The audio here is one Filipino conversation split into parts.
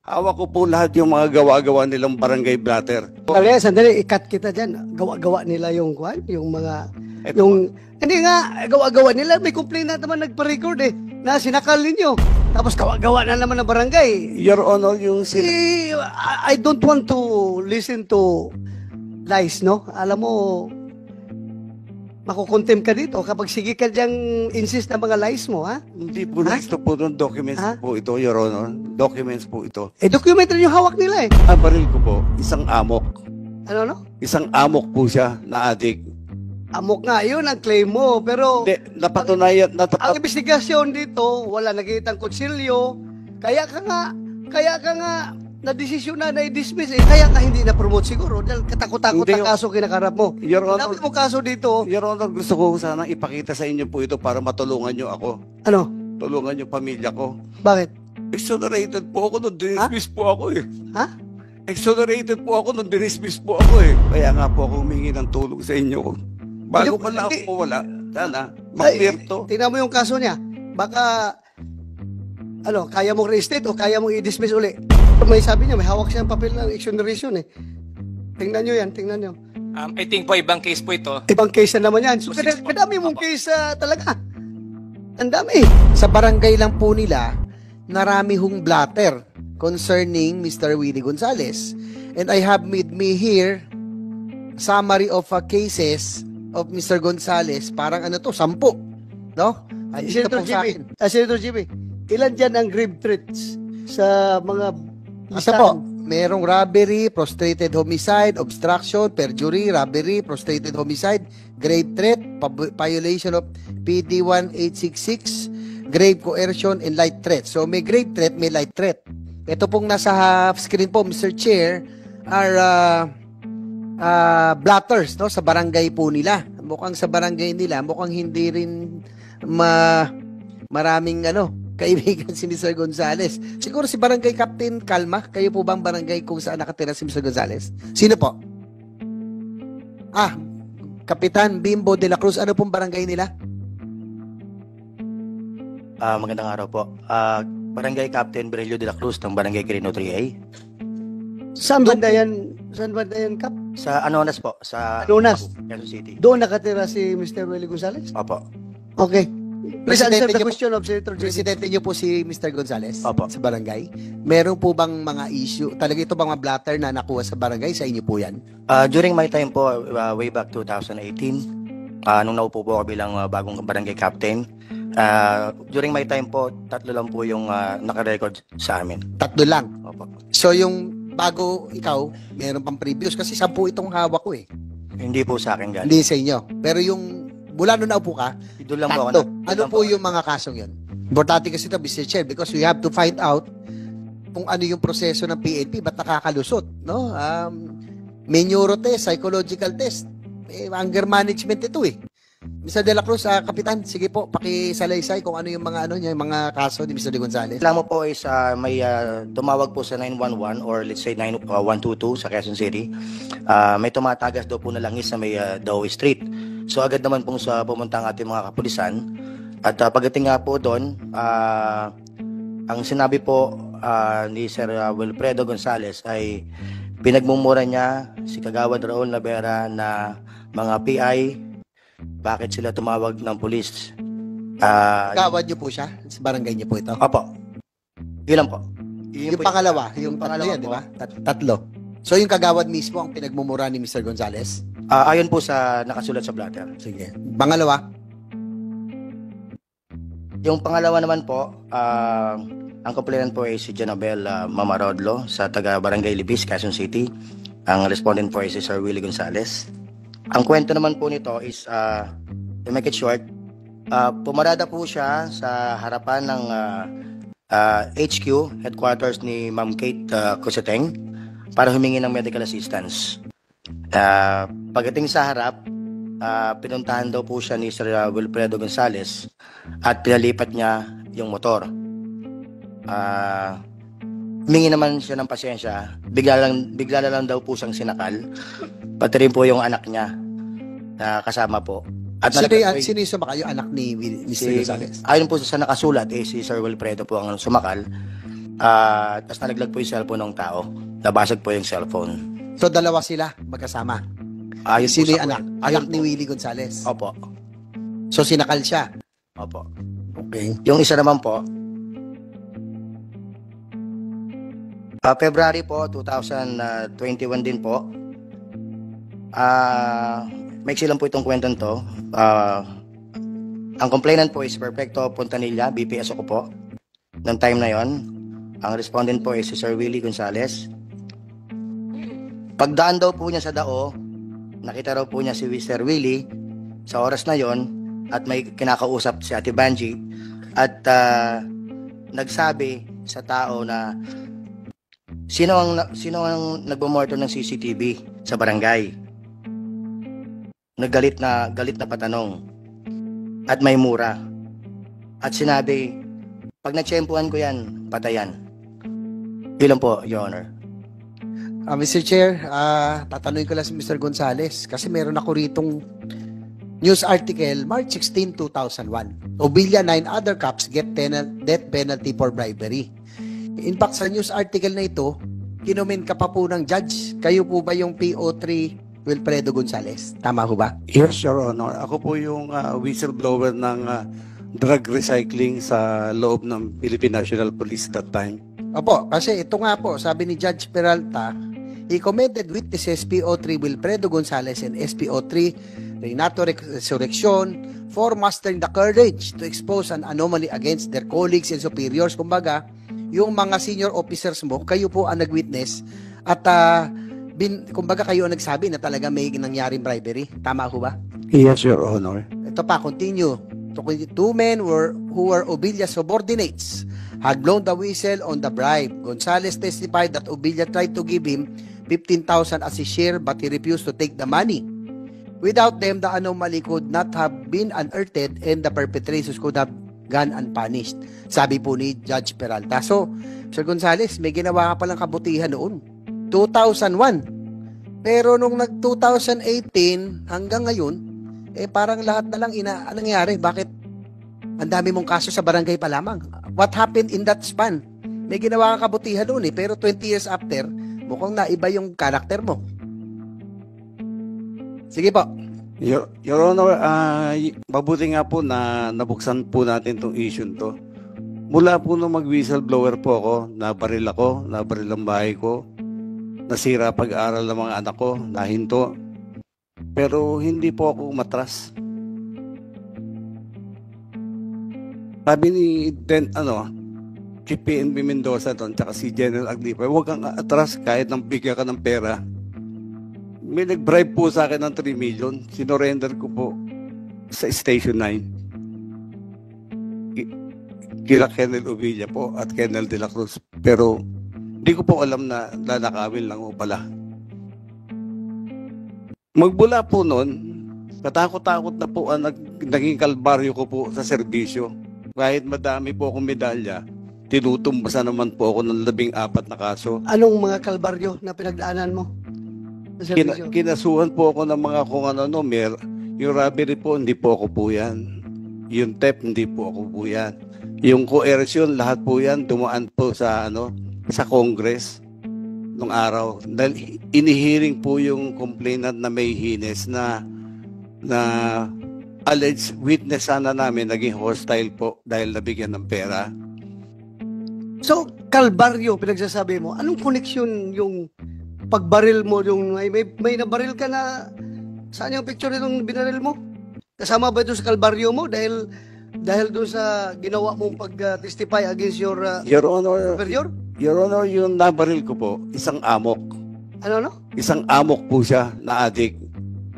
Hawak ko po lahat yung mga gawa-gawa nilang barangay blatter. Sandali, ikat kita dyan. Gawa-gawa nila yung kwan, yung mga, Ito hindi nga, gawa-gawa nila. May complaint na naman nagpa-record na sinakal ninyo. Tapos gawa-gawa na naman ng barangay. Your Honor, yung I don't want to listen to lies, no? Alam mo, makukontem ka dito kapag sige ka diyang insist na mga lies mo, ha? Hindi po gusto po ng documents po ito, Your Honor. Documents po ito. Documentary yung hawak nila Ang baril ko po, isang amok. Ano, no? Isang amok po siya na adik. Amok nga, yun ang claim mo. Pero, Hindi, napatunayan, ang investigasyon dito, wala nakikitang kutsilyo. Kaya ka nga, na-desisyon na i-dismiss Kaya ka hindi na-promote siguro dahil katakot-takot Hindi, ang kaso kinakarap mo. Your Honor, Dami mo kaso dito. Your Honor, gusto ko sana ipakita sa inyo po ito para matulungan nyo ako. Ano? Tulungan yung pamilya ko. Bakit? Exonerated po ako nung dinismiss po ako Ha? Exonerated po ako nung dinismiss po ako Kaya nga po ako humingi ng tulong sa inyo. Bago pa lang ako mawala, sana, mag-clear to. Tingnan mo yung kaso niya. Baka, kaya mong reinstate o kaya mong i-dismiss uli. May sabi niya, may hawak siyang papel ng exoneration Tingnan nyo yan, tingnan nyo. I think po, ibang case po ito. Ibang case na naman yan. So, kadami mong case talaga. Ang dami. Sa barangay lang po nila, narami hong blatter concerning Mr. Willie Gonzales. And I have with me here summary of cases of Mr. Gonzales. Parang 10, no? Ay, ito Senator po sa akin. Senator GB, ilan dyan ang grave threats sa mga Isa po, merong robbery, prostrated homicide, obstruction, perjury, robbery, prostrated homicide, grave threat, violation of PD 1866, grave coercion, and light threat. So may grave threat, may light threat. Ito pong nasa half screen po, Mr. Chair, are blatters, no, sa barangay po nila. Mukhang sa barangay nila, mukhang hindi rin maraming kaibigan si Mr. Gonzales. Siguro si Barangay Captain Kalma. Kayo po bang barangay kung saan nakatira si Mr. Gonzales? Sino po? Kapitan Bimbo de la Cruz. Ano pong barangay nila? Magandang araw po. Barangay Captain Berelio de la Cruz ng Barangay Quirino 3A. Saan banda yan? Saan banda yan, Kap? Sa Anonas po. Sa Anonas? Quezon City. Doon nakatira si Mr. Willie Gonzales? Opo. Okay. Please answer the niyo question of Senator Jimmy. Presidente niyo po si Mr. Gonzales? Opo. Sa barangay? Meron po bang mga issue? Talaga ito bang mga blatter na nakuha sa barangay? Sa inyo po yan? During my time po, way back 2018, nung naupo po ako bilang bagong barangay captain, during my time po, 3 lang po yung naka-record sa amin. 3 lang? Opo. So yung bago ikaw, meron pang previous? Kasi 10 itong hawak ko Hindi po sa akin galing. Hindi sa inyo. Pero yung mula nung naupo ka, Doon lang po ako. 3. Ano po yung mga kasong yun? Importante kasi ito, Mr. Chair, because we have to find out kung ano yung proseso ng PNP, ba't nakakalusot, no? May neuro test, psychological test, anger management ito Mr. De La Cruz, Kapitan, sige po, pakisalaysay kung ano yung mga yung mga kaso ni Mr. De Gonzales. Alam mo po is may tumawag po sa 911 or let's say 122 sa Quezon City. May tumatagas daw po na langis sa may Dawe Street. So agad naman pong pumunta ang ating mga kapulisan. At pagdating nga po doon, ang sinabi po ni Sir Wilfredo Gonzales ay pinagmumura niya si Kagawad Raul Navera na mga PI, bakit sila tumawag ng pulis. Kagawad niyo po siya? Sa barangay niyo po ito? Opo. Ilan po? Yung pangalawa, yung pangalawa yan, di ba? 3. So yung kagawad mismo ang pinagmumura ni Mr. Gonzales? Ayon po sa nakasulat sa blatter. Sige. Pangalawa? Yung pangalawa naman po, ang complainant po ay si Janabel Mamarodlo sa taga Barangay Libis, Quezon City. Ang respondent po ay si Sir Willie Gonzales. Ang kwento naman po nito is, to make it short, pumarada po siya sa harapan ng HQ, headquarters ni Ma'am Kate Coseteng, para humingi ng medical assistance. Pagdating sa harap, pinuntahan daw po siya ni Sir Wilfredo Gonzales at pinalipat niya yung motor. Humingi naman siya ng pasensya. Bigla na lang daw po siyang sinakal. Pati rin po yung anak niya na kasama po. At Sino yung sumakal? Yung anak ni Mr. Gonzales? Ayon po sa nakasulat, si Sir Wilfredo po ang sumakal. Tapos nalaglag po yung cellphone ng tao. Nabasag po yung cellphone. So, dalawa sila magkasama. Ayun po Sino sa yung anak? kwento. Anak Ayun ni po. Willie Gonzales. Opo. So, sinakal siya. Opo. Okay. Yung isa naman po, February po, 2021 din po. Maiksi lang po itong kwento to. Ang complainant po is Perfecto Pontanilla, BPS ako po. Noong time na yon, ang respondent po is si Sir Willie Gonzales. Pagdaan daw po niya sa dao, nakita raw po niya si Sir Willie sa oras na yon at may kinakausap si Ate Banji at nagsabi sa tao na sino ang nagmomonitor ng CCTV sa barangay. Galit na patanong at may mura at sinabi, pag natsyempuhan ko yan, patayan. Yun lang po, Your Honor. Mr. Chair, tatanungin ko lang si Mr. Gonzales kasi meron ako ritong news article, March 16, 2001. Obilya, 9 other cops get death penalty for bribery. In fact, sa news article na ito, kinomen ka pa po ng judge. Kayo po ba yung PO3 Wilfredo Gonzales? Tama ho ba? Yes, Your Honor. Ako po yung whistleblower ng drug recycling sa loob ng Philippine National Police that time. Opo, kasi ito nga po, sabi ni Judge Peralta, he commended witnesses PO3 Wilfredo Gonzales and SPO3 Renato Resurrection for mastering the courage to expose an anomaly against their colleagues and superiors. Kumbaga, yung mga senior officers mo, kayo po ang nag-witness at kumbaga kayo ang nagsabi na talaga may nangyaring bribery. Tama ho ba? Yes, Your Honor. Ito pa, continue. Two men who were Obilya subordinates had blown the whistle on the bribe. Gonzales testified that Obilya tried to give him 15,000 as his share but he refused to take the money. Without them, the anomaly could not have been unearthed and the perpetrators could have gone unpunished. Sabi po ni Judge Peralta. So, Sir Gonzales, may ginawa ka palang kabutihan noon. 2001. Pero nung nag-2018 hanggang ngayon, parang lahat na lang nangyari. Bakit ang dami mong kaso sa barangay pa lamang? What happened in that span? May ginawa ka kabutihan noon pero 20 years after, mukhang naiba yung karakter mo. Sige po. Your Honor, mabuti nga po na nabuksan po natin itong issue to. Mula po nung mag-whistleblower po ako, nabaril ang bahay ko, nasira pag-aaral ng mga anak ko, nahinto. Pero hindi po ako umatras. Sabi ni si PNP Mendoza doon, tsaka si General Aglipa, huwag kang atras kahit nang bigyan ka ng pera. May nag-bribe po sa akin ng 3 million. Sinorender ko po sa Station 9. Kila Colonel Uvilla po at Colonel De La Cruz. Pero hindi ko po alam na nanakawin lang po pala. Magbula po noon, katakot-takot na po ang naging kalbaryo ko po sa serbisyo. Kahit madami po akong medalya, tinutumbasan naman po ako ng 14 na kaso. Anong mga kalbaryo na pinagdaanan mo? Sa serbisyo? Kinasuhan po ako ng mga kung ano, yung robbery po, hindi po ako po yan. Yung theft, hindi po ako po yan. Yung coercion, lahat po yan, dumaan po sa Congress nung araw. Dahil inihiring po yung complainant na may hines na alleged witness sana namin naging hostile po dahil nabigyan ng pera. So, kalbaryo, pinagsasabi mo, anong connection yung pagbaril mo, yung may nabaril ka na, saan yung picture nitong binaril mo? Kasama ba ito sa kalbaryo mo dahil doon sa ginawa mong pag-testify against your Your Honor, superior? Your Honor, yung nabaril ko po, isang amok. Ano? Isang amok po siya na adik.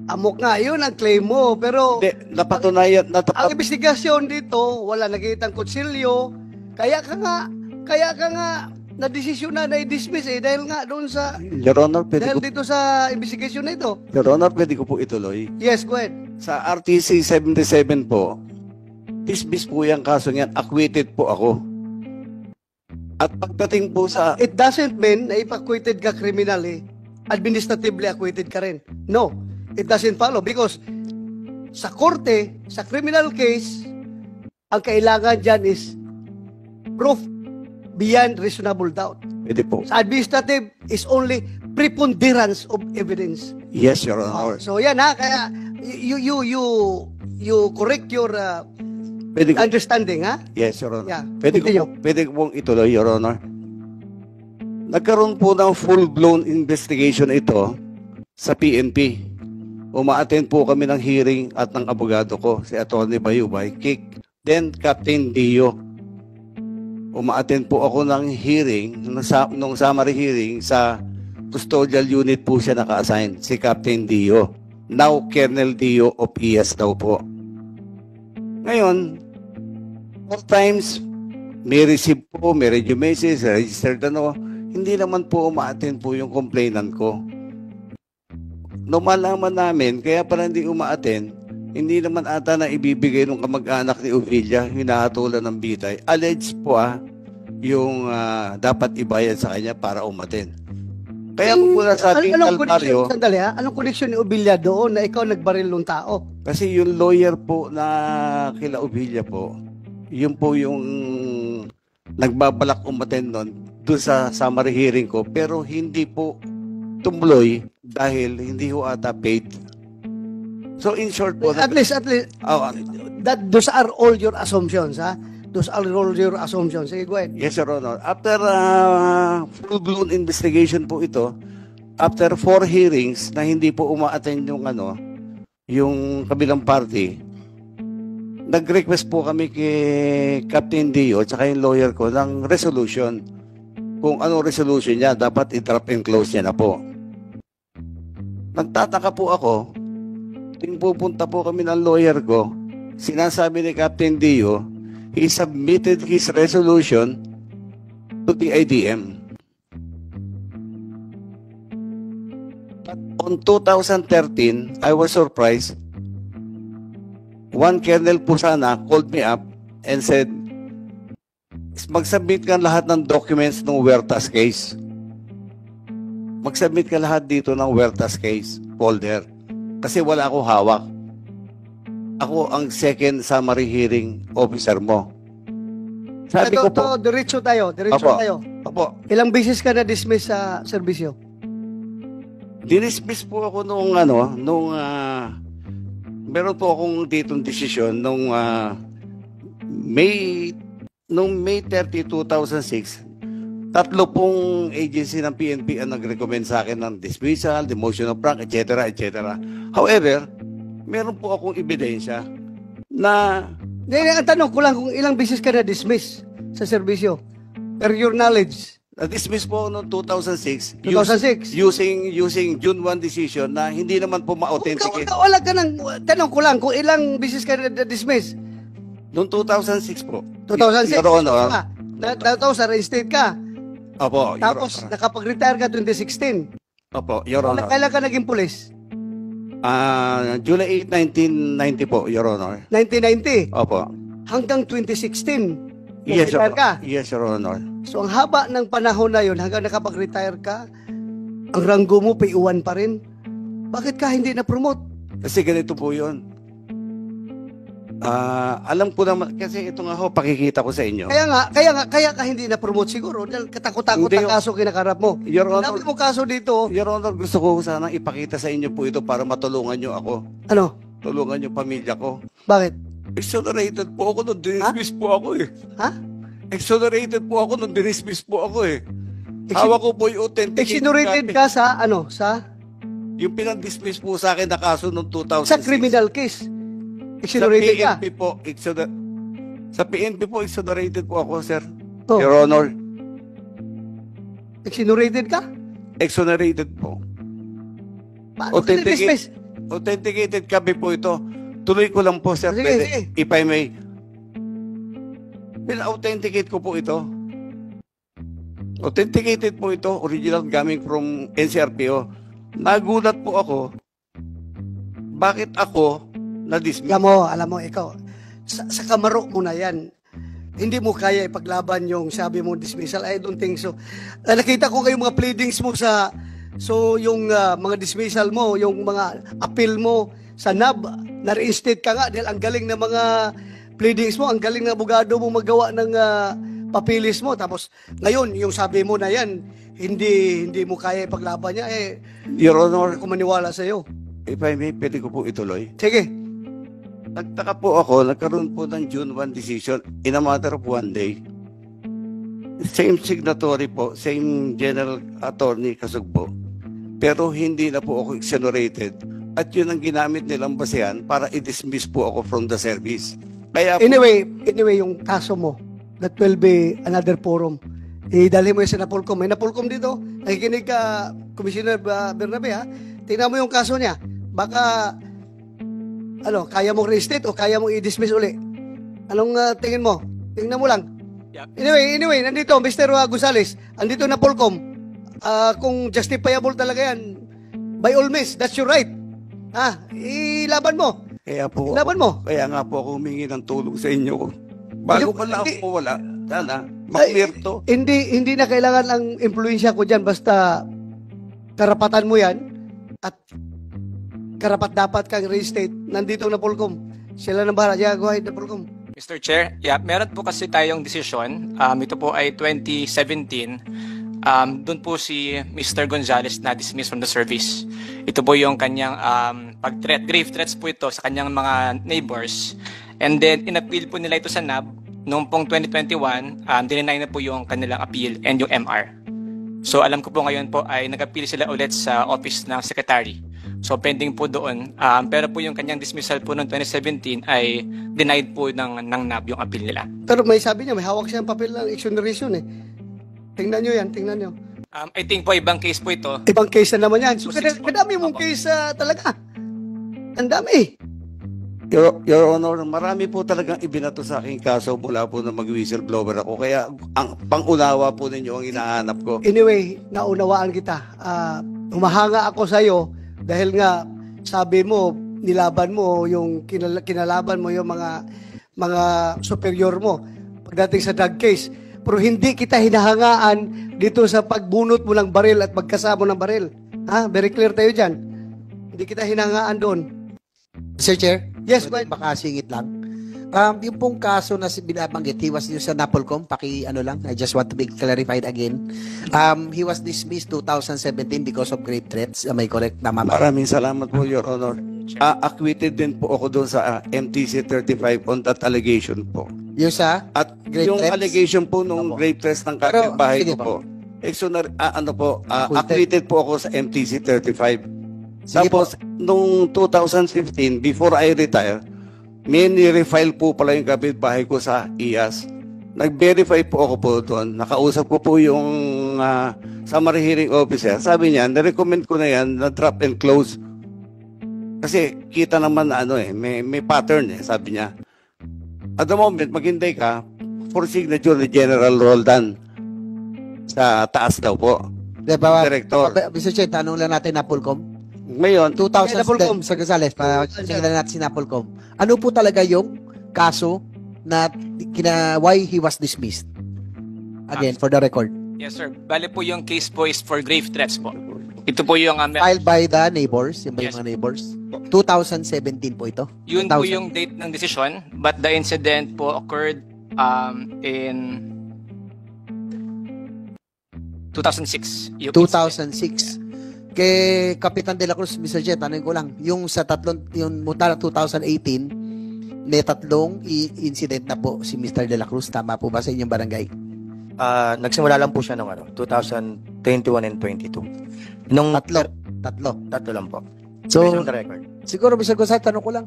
Amok nga, yun ang claim mo. Pero Hindi, napatunayan, ang investigasyon dito, wala nakitang kutsilyo. Kaya ka nga na-desisyon na i-dismiss dahil nga doon sa, Your Honor, dahil dito sa investigasyon na ito. Your Honor, pwede ko po ituloy. Yes, go ahead. Sa RTC 77 po, dismiss po yung kaso niyan, acquitted po ako. At pagdating po sa... It doesn't mean na if-acquitted ka criminally, administratively acquitted ka rin. No, it doesn't follow because sa korte, sa criminal case, ang kailangan dyan is proof beyond reasonable doubt. Pwede po. Sa administrative is only preponderance of evidence. Yes, Your Honor. So yan ha, kaya you correct your Pwede ko, understanding ha. yes, Your Honor. Yeah, Pwede ko pong ituloy, Your Honor. Nagkaroon po ng full-blown investigation ito sa PNP. Uma-attend po kami ng hearing at ng abogado ko, si Atty. Bayubay, Kik, then Captain Dio. Uma-attend po ako ng hearing, nung summary hearing sa custodial unit po siya naka-assign, si Captain Dio. Now, Colonel Dio of ES daw po. Ngayon, 4 times, may receive po, may radio message, registered hindi naman po uma-attend po yung complainant ko. Nung malaman namin, kaya pala hindi uma-attend, hindi naman ata na ibibigay ng kamag-anak ni Ovilia, hinahatulan ng bitay. Alleged po yung dapat ibayad sa kanya para umattend. Kaya po na sabi Calvario, sandali ha, anong connection ni Ovilia doon na ikaw nagbaril ng tao? kasi yung lawyer po na kila Ovilia po, yun po yung nagbabalak umattend nun doon sa summary hearing ko, pero hindi po tumuloy dahil hindi ho ata paid. So in short po, At least, those are all your assumptions, ha? Those are all your assumptions. Sige, go ahead. yes, Your Honor. After full-blown investigation po ito, after 4 hearings na hindi po uma-attend yung kabilang party, nag-request po kami kay Captain Dio at saka yung lawyer ko ng resolution. Kung ano resolution niya, dapat i-drop and close niya na po. Nagtataka po ako, ting pupunta po kami ng lawyer ko, sinasabi ni Captain Dio, he submitted his resolution to the IDM. But on 2013, I was surprised. One Colonel Pusana called me up and said, mag-submit ka lahat ng documents ng Huertas case. Mag-submit ka lahat dito ng Huertas case folder. Kasi wala akong hawak. Ako ang second summary hearing officer mo. Sabi ko po, Diretso tayo. Opo, Ilang beses ka na-dismiss sa serbisyo? dinismiss po ako meron po akong ditong desisyon nung May 30, 2006, 3 pong agency ng PNP ang nag-recommend sa akin ng dismissal, demotion of rank, etc., etc. However, meron po akong ebidensya na Ang tanong ko lang kung ilang beses ka na-dismiss sa serbisyo. Per your knowledge. na-dismiss po noong 2006 2006. using June 1 decision na hindi naman po ma-authenticate. Wala ka nang, tanong ko lang kung ilang beses ka na-dismiss. Noong 2006 po. 2006. Your Honor. Tapos reinstate ka. Opo, Your Tapos Honor. nakapag-retire ka 2016. Opo, Your Honor. Kailan ka naging pulis? July 8, 1990 po, Your Honor. 1990. Opo. Hanggang 2016. Yes, Your Retire ka. Honor. Yes, Your Honor. So ang haba ng panahon na yun, hanggang nakapag-retire ka, ang ranggo mo, PU1 pa rin. Bakit ka hindi na-promote? Kasi ganito po yun. Alam ko naman, kasi ito nga ho, pakikita ko sa inyo. Kaya ka hindi na-promote siguro dahil katakot-takot Hindi, ang kaso kinakarap mo. Your Honor, Sabi mo kaso dito, Your Honor, gusto ko sanang ipakita sa inyo po ito para matulungan nyo ako. ano? Tulungan nyo pamilya ko. Bakit? Exonerated po ako nung dinismiss po ako eh. Ha? Exonerated po ako nung dinismiss po ako eh. Hawak ko po yung authentic. Exonerated ka sa ano? Yung pinag-dismiss po sa akin na kaso noong 2006. Sa criminal case. Sa Exonerated ka. PNP po, sa PNP po, exonerated po ako, sir. Oh. Your Honor, Exonerated ka? exonerated po. Paano ka na-dismiss? Authenticated copy po ito. Tuloy ko lang po, sir. Sige, Pwede, sige. if I may. Pina-authenticate ko po ito. Authenticated po ito. Original coming from NCRPO. Nagulat po ako. Bakit ako na-dismiss? Alam mo, ikaw, sa kamaro mo na yan, hindi mo kaya ipaglaban yung sabi mo dismissal. I don't think so. Nakita ko kayong mga pleadings mo yung mga dismissal mo, yung mga appeal mo sa NAB, na-reinstate ka nga dahil ang galing ng mga pleadings mo, ang galing ng abogado mo magawa ng papilis mo. Tapos, ngayon, yung sabi mo na yan, hindi mo kaya ipaglaban niya, Your Honor, ako maniwala sa'yo. if I may, pwede ko po ituloy. Sige. Nagtaka po ako, nagkaroon po ng June 1 decision in a matter of 1 day. Same signatory po, same General Attorney Kasugbo. Pero hindi na po ako exonerated. At yun ang ginamit nilang basehan para i-dismiss po ako from the service. Kaya po, Anyway, yung kaso mo, that will be another forum. Idali mo yung sa Napolcom. May Napolcom dito. Nakikinig ka, Commissioner Bernabe, ha? Tingnan mo yung kaso niya. Baka, kaya mong restate o kaya mong i-dismiss uli. Anong tingin mo? Tingnan mo lang. Yep. Anyway, nandito, Mr. Gonzales. Andito na Polcom. Kung justifiable talaga yan, by all means, that's your right. Ilaban mo. Ilaban mo. Kaya nga po ako humingi ng tulong sa inyo. Bago pa lang ako wala, sana, maklear to. Hindi na kailangan ang impluensya ko dyan. Basta karapatan mo yan at karapat dapat kang restate. Nandito na Polcom. Sila na bahala. Go ahead na Polcom. Mr. Chair, meron po kasi tayong desisyon. Ito po ay 2017. Doon po si Mr. Gonzales na dismissed from the service. Ito po yung kanyang grave threats po ito sa kanyang mga neighbors. And then, in-appeal po nila ito sa NAB. Noong pong 2021, dinenay na po yung kanilang appeal and yung MR. So, alam ko po ngayon po ay nag-appeal sila ulit sa office ng secretary. So, pending po doon. Pero po yung kanyang dismissal po noong 2017 ay denied po ng NAB yung appeal nila. Pero may sabi niya, may hawak siyang papel ng exoneration eh. Tingnan nyo yan, tingnan nyo. I think po ibang case po ito. Ibang case na naman yan. So, So, six kadami mong months. case talaga. Ang dami. Your Honor, marami po talagang ibinato sa aking kaso mula po na mag-whistleblower ako. Kaya ang pangunawa po ninyo ang hinahanap ko. Anyway, naunawaan kita. Humahanga ako sa'yo dahil nga sabi mo, nilaban mo yung kinalaban mo yung mga superior mo pagdating sa drug case. Pero hindi kita hinahangaan dito sa pagbunot mo ng baril at magkasama ng baril. Very clear tayo dyan. Hindi kita hinahangaan doon. Sir Chair? Yes, Pwede makasingit lang. Yung pong kaso na binabanggit, he was yung sa Napolcom, I just want to be clarified again. He was dismissed 2017 because of grave threats. Am I correct? Tama ba? Maraming salamat po, Your Honor. Acquitted din po ako doon sa MTC 35 on that allegation po. Yung sa At grave yung threats? allegation po nung Opo. grave threats ng Pero, kapitbahay sige ko po. Acquitted po ako sa MTC 35. Sige Tapos, nung 2015, before I retire, may ni-refile po pala yung kapitbahay ko sa IAS. Nag-verify po ako po doon. Nakausap ko po yung summary hearing officer. Sabi niya, na-recommend ko na yan na drop and close. Kasi kita naman na may pattern sabi niya. At the moment, maghintay ka for signature ni General Roldan sa taas daw po. Diba, Director. Mr. Chair, tanong lang natin Napolcom. Ngayon, 2000, Napolcom. Sir Gonzales, tingnan natin si Napolcom. Ano po talaga yung kaso na why he was dismissed? Again, for the record. Yes, sir. Bale po yung case po is for grave threats po. Ito po yung Filed by the neighbors, yung ba yung Yes. mga neighbors? 2017 po ito. yun po 2000. yung date ng decision, but the incident po occurred in 2006. Yung 2006. Kay Kapitan De La Cruz, Mr. Jet, tanong ko lang, yung sa yung mula 2018, may tatlong incident na po si Mr. De La Cruz. Tama po ba sa inyong barangay? Nagsimula lang po siya noong 2021 and 22. Nung Tatlo. lang po. So, Based on the record. siguro, Mr. Gonzales, tanong ko lang,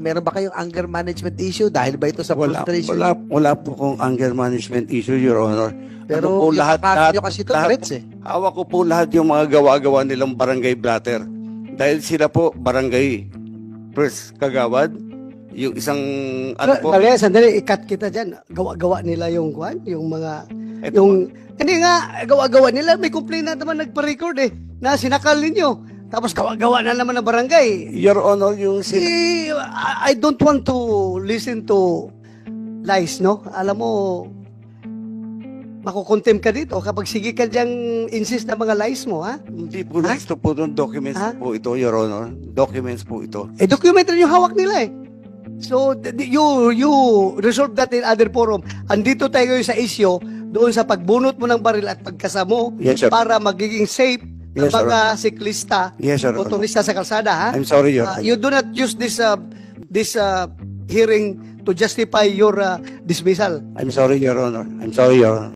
meron ba kayong anger management issue dahil ba ito sa frustration? wala po kong anger management issue, Your Honor. Pero Ano po, yung lahat- kaso lahat- nyo kasi ito, lahat- threats eh. Hawak ko po lahat yung mga gawa-gawa nilang barangay blatter. Dahil sila po, barangay first kagawad, yung isang, Sandali, ikat kita dyan. Gawa-gawa nila yung mga, Eto hindi nga, gawa-gawa nila. May complaint na naman nagpa-record na sinakal ninyo. Tapos gawa-gawa na naman ng barangay. Your Honor, yung I don't want to listen to lies, no? Alam mo, makukontem ka dito kapag sige ka diyang insist na mga lies mo, ha? hindi po gusto po ng documents Ha? po ito, Your Honor. Documents po ito. Documentary yung hawak nila eh. So, you resolve that in other forum. Andito tayo ngayon sa issue, doon sa pagbunot mo ng baril at pagkasamo Yes, sir. para magiging safe ng Yes, sir. mga siklista, Yes, sir. motorista sa kalsada, ha? I'm sorry, Your Honor. You do not use this hearing to justify your dismissal. I'm sorry, Your Honor. I'm sorry, Your Honor.